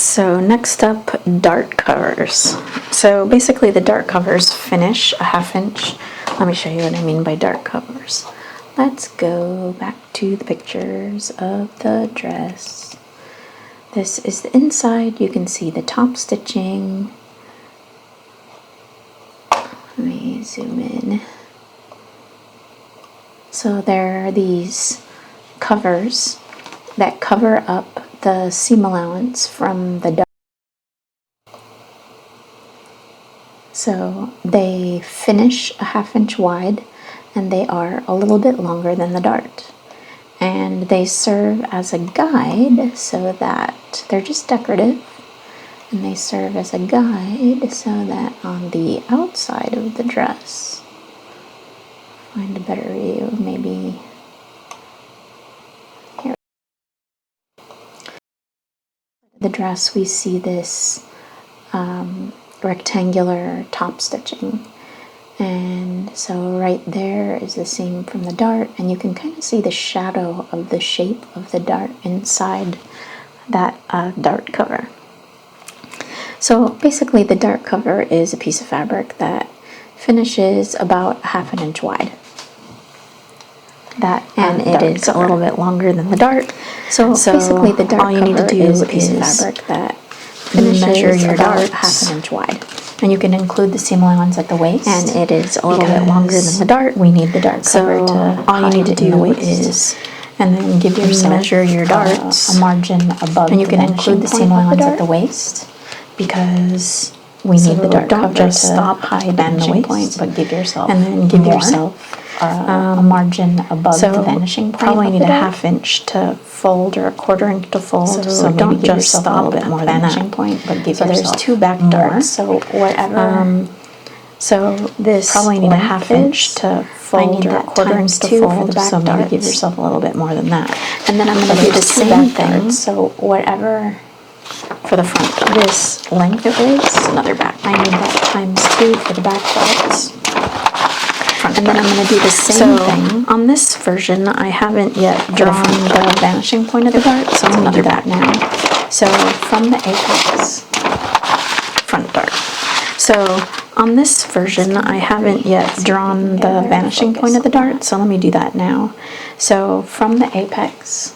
So next up, dart covers. So basically the dart covers finish a 1/2 inch. Let me show you what I mean by dart covers. Let's go back to the pictures of the dress. This is the inside. You can see the top stitching. Let me zoom in. So there are these covers that cover up the seam allowance from the dart. So they finish a 1/2 inch wide, and they are a little bit longer than the dart. And they serve as a guide so that they're just decorative, and they serve as a guide so that on the outside of the dress, find a better view, maybe here. The dress, we see this rectangular top stitching, and so right there is the seam from the dart, and you can kind of see the shadow of the shape of the dart inside that dart cover. So basically the dart cover is a piece of fabric that finishes about 1/2 inch wide. And it is a little bit longer than the dart. So basically the dart cover is a piece of fabric that finishes about 1/2 inch wide. And you can include the seam allowance at the waist. And it is a little bit longer than the dart. We need the dart cover to all you need to do is, and then give yourself measure your darts a margin above. And you can include the seam allowance at the waist because we need the dart cover to stop hide vanishing point, but give yourself and then give yourself a margin above the vanishing point. Probably need a 1/2 inch to fold or a 1/4 inch to fold. So don't just stop a little bit more than vanishing point, but give yourself. So there's 2 back darts. So whatever. So this probably need a 1/2 inch to fold or a 1/4 inch to fold. So maybe give yourself a little bit more than that. And then I'm going to do the same thing. So whatever. For the front, this length it is another back. I need that ×2 for the back darts. And then I'm going to do the same thing. On this version, I haven't yet drawn the vanishing point of the dart, so I'm going to do that now. So from the apex, front dart. So on this version, I haven't yet drawn the vanishing point of the dart, so let me do that now. So from the apex,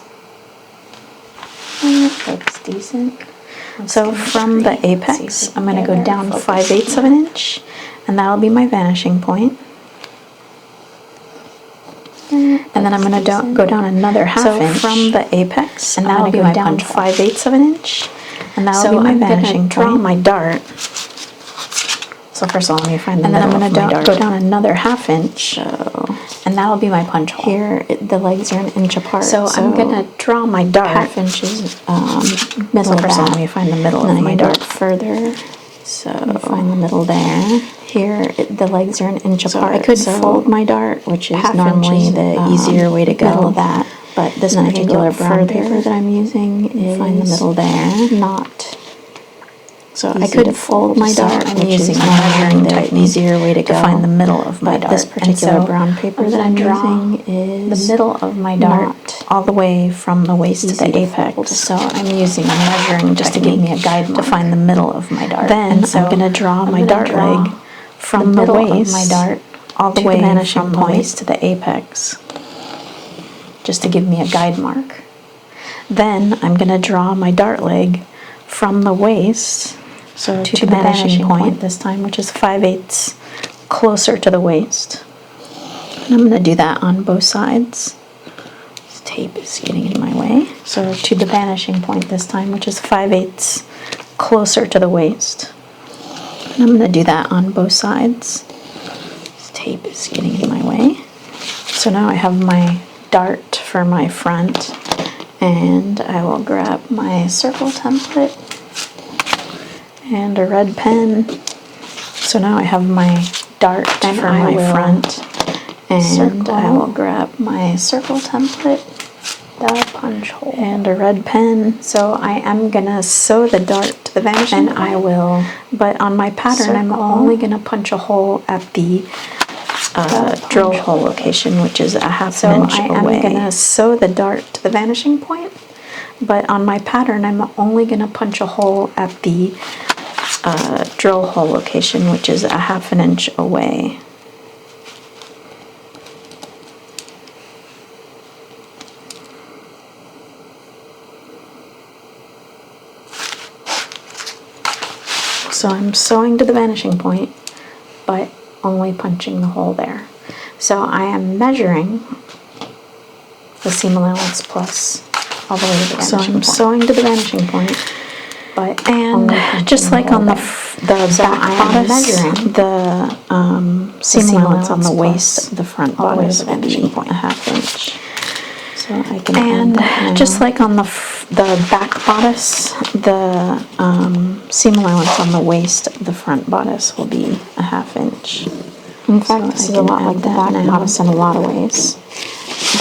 looks decent. So from the apex, I'm going to go down 5/8 of an inch, and that'll be my vanishing point. And then I'm going to go down another 1/2 inch. So from the apex, and that'll be my punch 5/8 of an inch, and that'll be my vanishing point. Draw my dart. So first of all, let me find the middle of my dart. And then I'm going to go down another 1/2 inch. And that'll be my punch hole. Here, the legs are an inch apart. So I'm going to draw my dart. 1/2 inches middle of that. Let me find the middle of my dart further. So find the middle there. Here, the legs are an inch apart. I could fold my dart, which is normally the easier way to go. Middle of that. But this particular brown paper that I'm using is find the middle there. Not. So I could fold my dart. I'm using a measuring tape, easier way to go to find the middle of my dart. This particular brown paper that I'm using is the middle of my dart, all the way from the waist to the apex. So I'm using a measuring just to give me a guide to find the middle of my dart. Then I'm going to draw my dart leg from the waist, my dart, all the way from the waist to the apex, just to give me a guide mark. Then I'm going to draw my dart leg from the waist. So to the vanishing point this time, which is 5/8 closer to the waist. And I'm going to do that on both sides. This tape is getting in my way. So to the vanishing point this time, which is 5/8 closer to the waist. And I'm going to do that on both sides. This tape is getting in my way. So now I have my dart for my front, and I will grab my circle template and a red pen. So now I have my dart for my front, and I will grab my circle template, the punch hole, and a red pen. So I am gonna sew the dart to the vanishing point, and I will, but on my pattern I'm only gonna punch a hole at the drill hole location, which is a 1/2 inch away. So I am gonna sew the dart to the vanishing point, But on my pattern, I'm only going to punch a hole at the drill hole location, which is a 1/2 inch away. So I'm sewing to the vanishing point, but only punching the hole there. So I am measuring the seam allowance plus all the way to the vanishing point. So I'm sewing to the vanishing point, but just like on the back bodice, the seam allowance on the waist, the front bodice will be a 1/2 inch. So I can just like on the back bodice, the seam allowance on the waist, the front bodice will be a 1/2 inch. In fact, this is a lot like the back bodice in a lot of ways.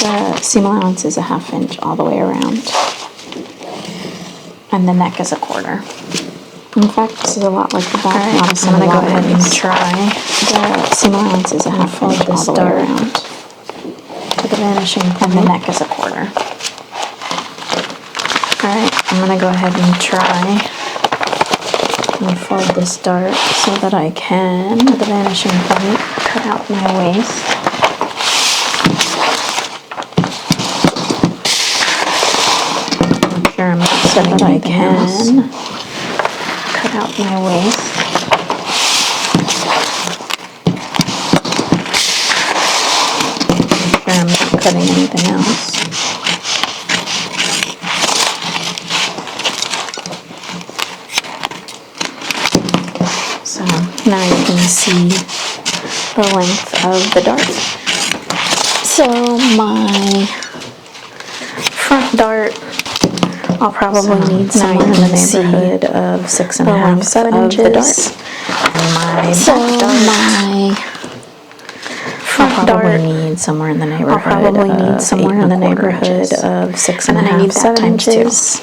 The seam allowance is a 1/2 inch all the way around, and the neck is a 1/4. In fact, this is a lot like the back bodice in a lot of ways. I'm going to go ahead and try. The seam allowance is a 1/2 inch all the way around. The vanishing point, and the neck is a 1/4. Alright, I'm going to go ahead and try and fold this dart so that I can, at the vanishing point, cut out my waist. Make sure I'm not setting so that I can cut out my waist. I'm not cutting anything else. So now you can see the length of the dart. So my front dart, I'll probably need somewhere in the neighborhood of 6.5 to 7 inches. And my back dart, I'll probably need somewhere in the neighborhood of 6.5 to 7 inches.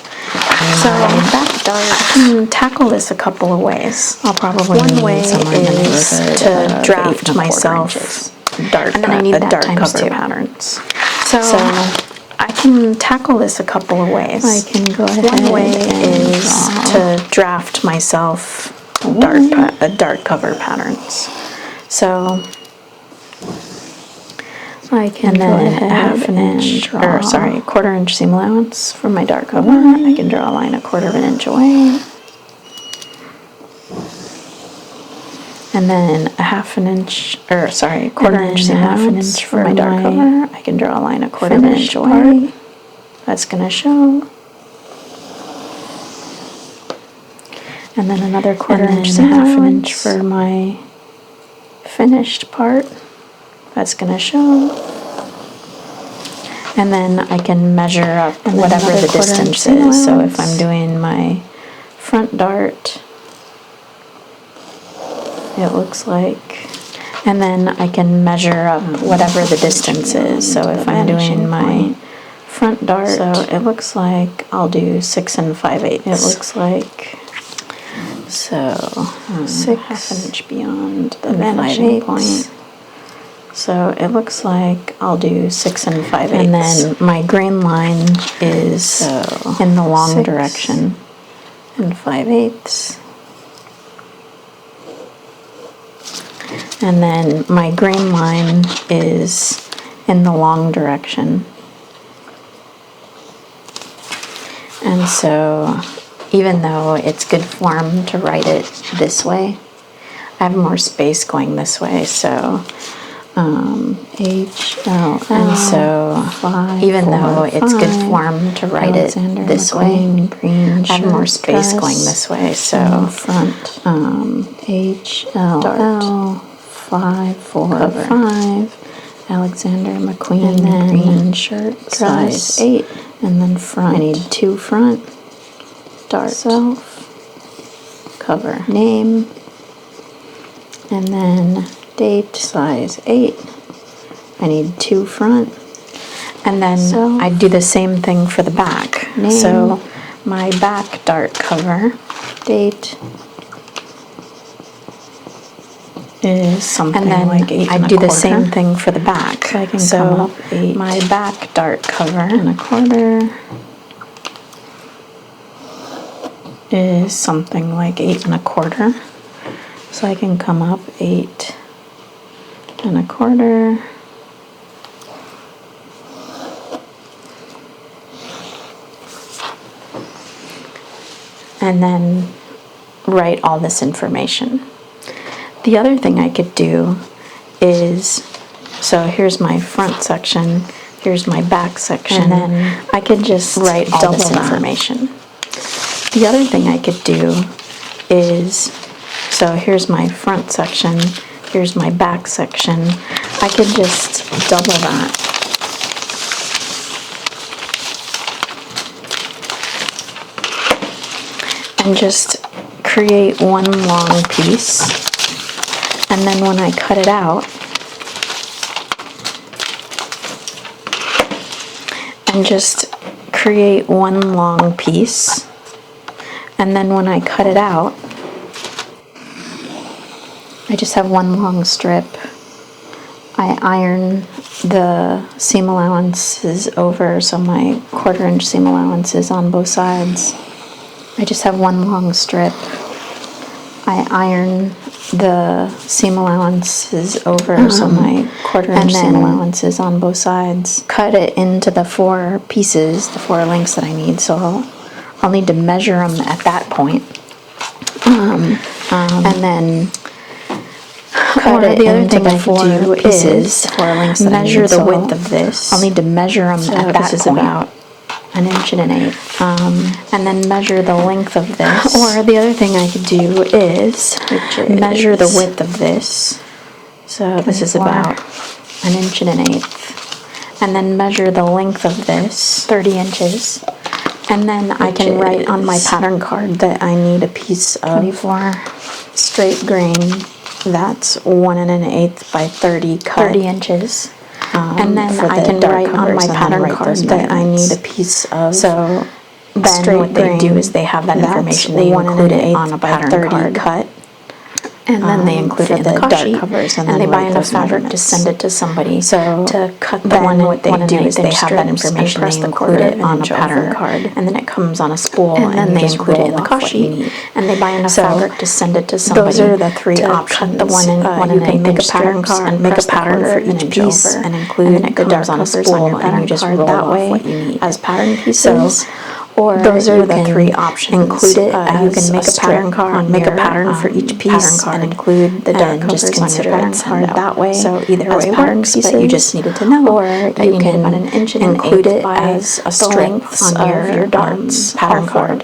So back dart, I can tackle this a couple of ways. I'll probably one way is to draft myself dart, and then I need dart cover patterns. So I can tackle this a couple of ways. I can go ahead. One way is to draft myself dart cover patterns. So I can go ahead, 1/2 inch, or sorry, 1/4 inch seam allowance for my dart cover. I can draw a line 1/4 inch away. And then 1/2 inch, or sorry, 1/4 inch seam allowance for my dart cover. I can draw a line 1/4 inch away. That's going to show. And then another 1/4 inch seam allowance for my finished part. That's going to show. And then I can measure up whatever the distance is. So if I'm doing my front dart, it looks like, and then I can measure up whatever the distance is. So if I'm doing my front dart, so it looks like I'll do 6 5/8. It looks like, so 6 1/2 inch beyond the vanishing point. So it looks like I'll do 6 5/8. And then my grain line is in the long direction, and 5/8. And then my grain line is in the long direction. And so even though it's good form to write it this way, I have more space going this way, so H, L, and so even though it's good form to write it this way, I have more space going this way, so front H, L, L, 5, 4, 5, Alexander McQueen, and then green shirt, size 8, and then front. I need 2 front, dart, self, cover, name, and then date, size 8. I need 2 front, and then I do the same thing for the back. Name. So my back dart cover, date, is something, and then like 8 I do the same thing for the back. So I can come up 8. My back dart cover and 1/4. is something like 8 1/4. So I can come up 8 1/4. And then write all this information. The other thing I could do is, so here's my front section, here's my back section, and then I could just write all this information. The other thing I could do is, so here's my front section, here's my back section, I could just double that. And just create one long piece, and then when I cut it out, and just create one long piece, and then when I cut it out, I just have one long strip. I iron the seam allowances over, so my 1/4 inch seam allowance is on both sides. I just have one long strip. I iron the seam allowances over, so my 1/4 inch seam allowance is on both sides. Cut it into the 4 pieces, the 4 lengths that I need, so I'll need to measure them at that point. And then cut it. The other thing I could do is measure the width of this. I'll need to measure them at that point. About 1 1/8, and then measure the length of this. Or the other thing I could do is measure the width of this. So this is about 1 1/8, and then measure the length of this, 30 inches. And then I can write on my pattern card that I need a piece of 24 straight grain. That's 1 1/8 by 30 cut. 30 inches. And then I can write on my pattern card that I need a piece of. So then what they do is they have that information. They include it on a pattern card cut. And then they include it in the dart covers, and then they buy enough fabric to send it to somebody. So to cut the one, what they do is they have that information. They include it on a pattern card, and then it comes on a spool, and then they include it in the cut sheet. And they buy enough fabric to send it to somebody. Those are the 3 options. Cut the one in you can make a pattern card, and make a pattern for each piece, and include the dart covers on your pattern card that way as pattern pieces. Or those are the 3 options. Include it as you can make a pattern card, make a pattern for each piece, and include the dart covers on your pattern card that way. So either way works, but you just needed to know. Or you can about 1 include it as a strip on your darts pattern card.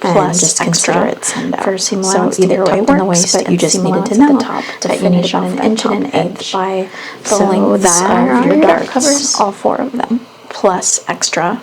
Plus just consider it send out. For seam allowance, so either way works, but you just needed to know that you need about 1 1/8 by the length of your dart covers, all 4 of them, plus extra.